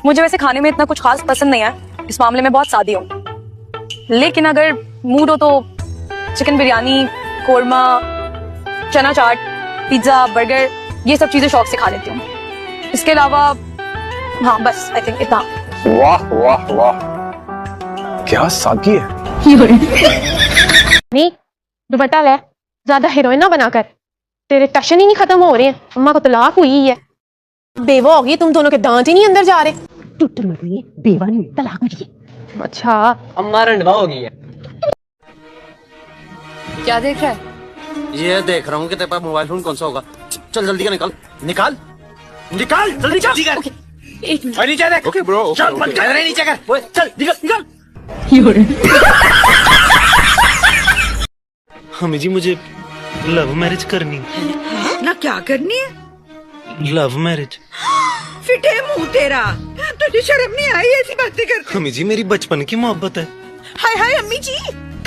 मुझे वैसे खाने में इतना कुछ खास पसंद नहीं है, इस मामले में बहुत सादी हूँ। लेकिन अगर मूड हो तो चिकन बिरयानी, कोरमा, चना चाट, पिज्जा, बर्गर, ये सब चीजें शौक से खा लेती हूँ। इसके अलावा हाँ बस आई थिंक इतना। वाह वाह वाह, क्या सादगी है। नहीं दुपट्टा ले, ज्यादा हीरोइन ना बनाकर, तेरे टशन ही नहीं खत्म हो रहे हैं। अम्मा को तलाक हुई है, बेवा होगी, तुम दोनों के दांत ही नहीं अंदर जा रहे। टुट्टू मत हुई, बेवा नहीं तलाक हुई है। अच्छा अम्मा रंडवा हो गई है। क्या देख रहा है? ये देख रहा हूँ कि तेरे पास मोबाइल फोन कौन सा होगा। चल जल्दी का निकाल निकाल निकाल जल्दी कर। और नीचे देख। ओके ब्रो, चल बंद कर रहे नीचे कर। ओए, चल निकल निकल। हमें जी मुझे लव मैरिज करनी है। ना क्या करनी है? Love marriage. फिटे मुंह तेरा, तुझे शर्म नहीं आई ऐसी बातें कर? हमें जी मेरी बचपन की मोहब्बत है। हाय हाय अम्मी जी,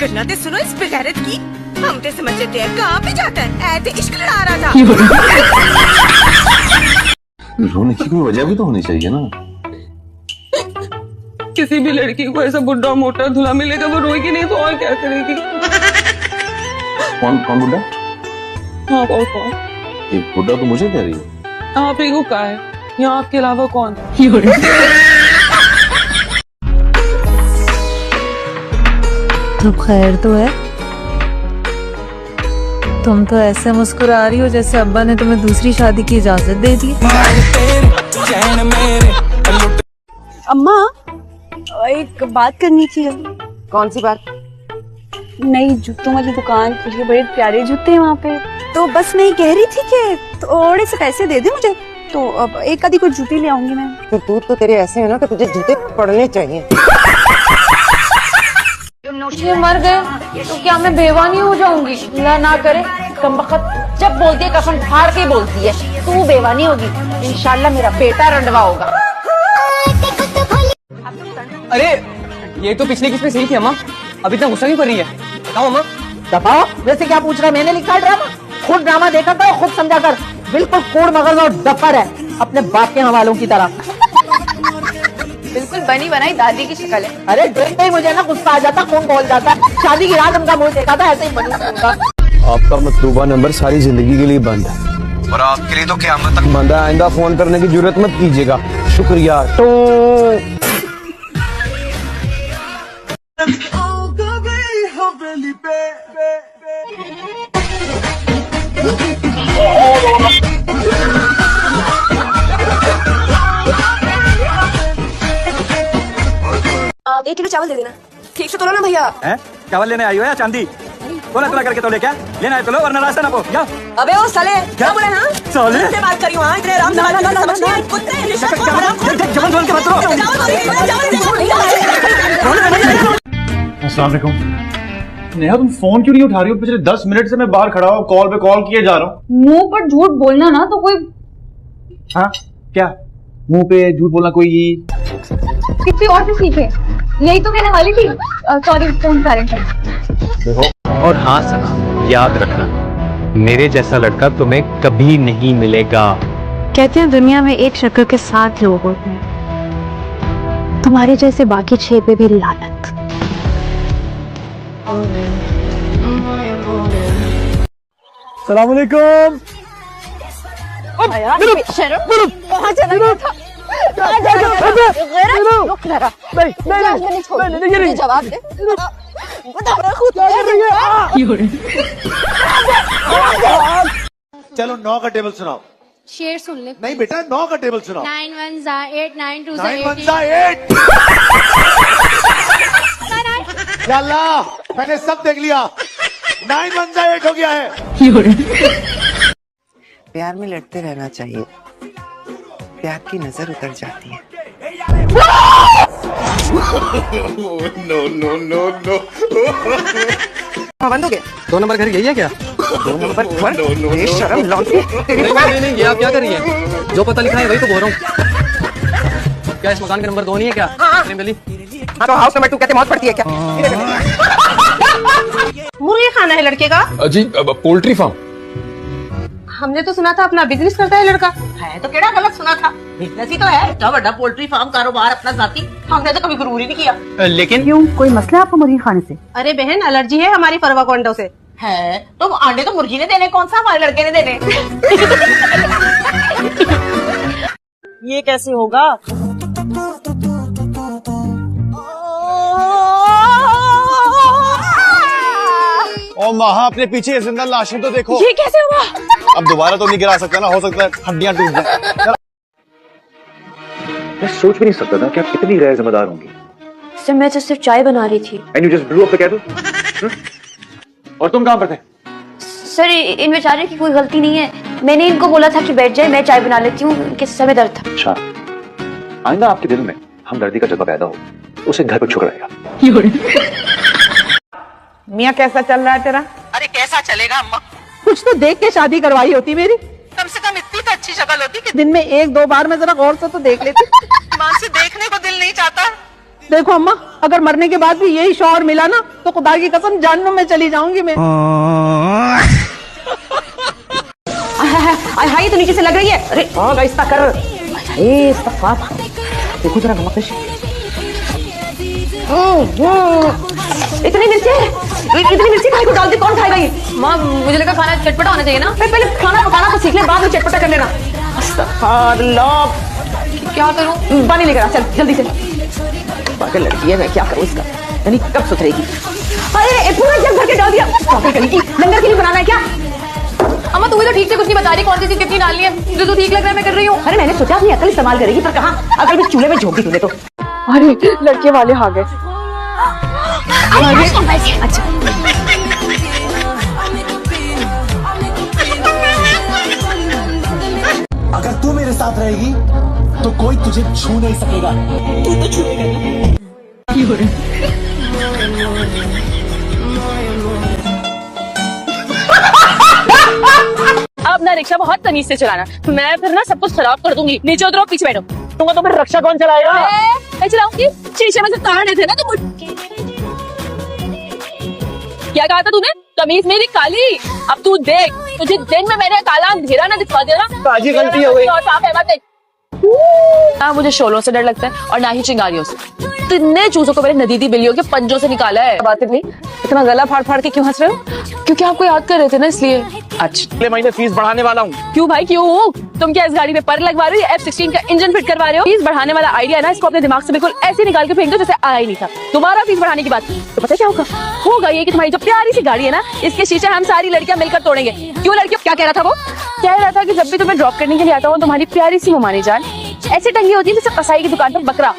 करना ते सुनो इस बेगैरत की। हम ते समझते हैं कहाँ पे जाता है, ऐसे इश्क लड़ा रहा था। रोने की कोई वजह भी तो होनी चाहिए ना। किसी भी लड़की को ऐसा बुढ़ा मोटा धुला मिलेगा, वो रोएगी नहीं तो और क्या करेगी? कौन कौन बुढ़ा? हाँ कौन? ये बुढ़ा तो मुझे कह रही है। आप ही को कहा है, यहाँ आपके अलावा कौन? तो खैर तो है, तुम तो ऐसे मुस्कुरा रही हो जैसे अब्बा ने तुम्हें दूसरी शादी की इजाजत दे दी। अम्मा एक बात करनी थी। कौन सी बात? नई जूतों वाली दुकान खुली है, बड़े प्यारे जूते हैं वहाँ पे। तो बस मैं कह रही थी कि थोड़े से पैसे दे दे मुझे, तो अब एक आधी को जूते ले आऊंगी मैं। तो तू तेरे ऐसे है ना कि तुझे जूते पड़ने चाहिए। ये मर गए तो क्या मैं बेवा नहीं हो जाऊंगी? अल्लाह ना करे, कमबख्त जब बोलती है कसम फाड़ के बोलती है। तू बेवा नहीं होगी, इंशाल्लाह मेरा बेटा रंडवा होगा। अरे ये तो पिछली किस पे सही थी अम्मा, अभी तक गुस्सा क्यों कर रही है? बताओ अम्मा। दबाओ, वैसे क्या पूछ रहा? मैंने लिखा ड्रामा, खुद ड्रामा देखा था, खुद समझा कर। बिल्कुल कोड़ मगज और डफर है, अपने बाप के हवालों की तरह। बिल्कुल बनी बनाई दादी की शक्ल है। अरे देखते ही मुझे ना गुस्सा आ जाता, खून खोल जाता। शादी की रात उनका मुंह देखा था, ऐसे ही बनी उनका। आपका मतलूबा नंबर सारी जिंदगी के लिए बंद है, और आपके लिए तो क़यामत तक बंद है। आइंदा फोन करने की जरूरत मत कीजिएगा। शुक्रिया। तो आप 1 किलो चावल दे देना, ठीक से तोलो ना भैया। चावल लेने आई हो या चांदी? तोला तोला करके तोले क्या लेना है? तोलो वरना रास्ता ना पो। जाओ। अबे ओ साले क्या बोले? हाँ साले से बात करी वहाँ, इतने आराम से बात कर, समझ नहीं आई? कुत्ते जबन बोल के मत करो। अस्सलाम वालेकुम। नेहा तुम फोन क्यों नहीं उठा रही हो? पिछले 10 मिनट से मैं बाहर खड़ा हूँ, कॉल पे कॉल किए जा रहा हूँ। मुंह पर झूठ बोलना ना तो कोई। हाँ क्या मुंह पे झूठ बोलना कोई? किसी और से सीखे, यही तो कहने वाली थी। सॉरी फोन साइलेंट है। और हाँ सना, याद रखना मेरे जैसा लड़का तुम्हें कभी नहीं मिलेगा। कहते हैं दुनिया में एक शक्ल के 7 लोग होते हैं, तुम्हारे जैसे बाकी 6 पे भी लानत। सलाम वालेकुम। कहाँ चला गया था? जवाब दे। चलो 9 का टेबल सुनाओ। शेर सुन ले। नहीं बेटा 9 का टेबल सुनाओ। 9 1 जा 8 9 2 9 1 जा 8। या अल्लाह, मैंने सब देख लिया। 9 1 जा 8 हो गया है। प्यार में लड़ते रहना चाहिए, प्यार की नजर उतर जाती है। No no no no. बंद हो गया। 2 नंबर घर यही है क्या? 2 नंबर घर शर्म लौटी। नहीं ये आप क्या कर रही है? जो पता लिखा है वही तो बोल रहा हूँ। क्या इस मकान का नंबर 2 नहीं है क्या? प्रेम गली। हाँ तो हाउस नंबर 2 कहते मौत पड़ती है क्या? मुर्गी खाना है लड़के का? जी पोल्ट्री फार्म। हमने तो सुना था अपना बिजनेस करता है लड़का। है तो केड़ा गलत सुना था, बिजनेस ही तो है। इतना बड़ा पोल्ट्री फार्म कारोबार अपना जाती, हमने तो कभी गुरूर ही नहीं किया। लेकिन क्यों, कोई मसला है आपको मुर्गी खाने से? अरे बहन, एलर्जी है हमारी फरवा को अंडों से। है तो अंडे तो मुर्गी ने देने, कौन सा हमारे लड़के ने देने। ये कैसे होगा? ओ महा, अपने पीछे जिंदा लाशें तो देखो। ये कैसे हुआ? अब दोबारा तो नहीं गिरा सकता ना, हो सकता है हड्डियां टूट जाए। मैं सोच भी नहीं सकता था कि आप कितनी गैर जिम्मेदार होंगी। सर मैं तो सिर्फ चाय बना रही थी। And you just blew up the kettle. और तुम कहां पर थे? सर इन बेचारे की कोई गलती नहीं है, मैंने इनको बोला था कि बैठ जाए, मैं चाय बना लेती हूँ, इनके सर में दर्द था। अच्छा, आइंदा आपके दिल में हमदर्दी का जज्बा पैदा हो, उसे घर पर छुड़ाएगा। मियाँ कैसा चल रहा है तेरा? अरे कैसा चलेगा अम्मा, कुछ तो देख के शादी करवाई होती मेरी। कम से कम इतनी तो अच्छी शक्ल होती कि दिन में 1-2 बार मैं जरा गौर से तो देख लेती। ईमान से देखने को दिल नहीं चाहता। देखो अम्मा, अगर मरने के बाद भी यही शौहर मिला ना, तो खुदा की कसम जहन्नुम में चली जाऊंगी मैं। हाय तो नीचे से लग रही है। अरे हाँ इसका कर। अरे देखो जरा नमक। इतनी मिर्ची खाई को डाल दी, कौन खाएगा ये? माँ, मुझे लगा खाना चटपटा होना चाहिए ना। पहले खाना पकाना तो सीख ले, बाद में चटपटा कर लेना। अस्तगफुरुल्लाह। क्या करूँ? पानी लेकर आ, चल जल्दी से। पागल लड़की है, मैं क्या करूँ इसका, यानी कब सुधरेगी? अरे पूरा जग भर के डाल दिया। पागल करेगी, लंगर के लिए बनाना है क्या? अम्मा तुम्हें तो ठीक से कुछ नहीं बता रही, कौन सी चीज कितनी डालनी है। जो तो ठीक लग रहा है मैं कर रही हूँ। अरे मैंने सोचा अपनी अकल इस्तेमाल करेगी, पर कहाँ, अगर भी चूल्हे में झोंक दी तूने तो। अरे लड़के वाले आ गए। अच्छा अगर तू मेरे साथ रहेगी तो कोई तुझे छू नहीं सकेगा। तू तो छूएगा। अब ना रिक्शा बहुत तमीज से चलाना, मैं फिर ना सब कुछ खराब कर दूंगी। नीचे उतरो, पीछे बैठो। तुमको तो फिर रक्षा कौन चलाएगा? मैं चलाऊंगी। शीशे में से तार रहे थे ना तुम। क्या कहा था तूने? कमीज मेरी काली। अब तू देख, तुझे दिन में मैंने काला अंधेरा ना दिखा दिया ना। बाजी गलती हो गई। ना मुझे शोलों से डर लगता है और ना ही चिंगारियों से। तिन्ने चूजों को मैंने नदीदी बिल्लियों के पंजों से निकाला है। बात नहीं, इतना गला फाड़ फाड़ के क्यों हंस रहे हो? क्योंकि आपको याद कर रहे थे ना, इसलिए। अच्छा, अगले महीने फीस बढ़ाने वाला हूँ। क्यों भाई क्यों? तुम क्या इस गाड़ी पे पर लगवा रहे हो? F16 का इंजन फिट करवा रहे हो? फीस बढ़ाने वाला आइडिया है ना, इसको अपने दिमाग से बिल्कुल ऐसे निकाल के फेंक दो जैसे आया ही नहीं था। दोबारा फीस बढ़ाने की बात तो पता क्या होगा ये कि तुम्हारी जो प्यारी सी गाड़ी है ना, इसके शीशे हम सारी लड़कियां मिलकर तोड़ेंगे। क्यों लड़कियों, क्या कह रहा था वो? कह रहा था कि जब भी तुम्हें ड्रॉप करने के लिए आता हूँ, तुम्हारी प्यारी सी मोमानी जान ऐसे टंगी होती है जैसे कसाई की दुकान पर बकरा।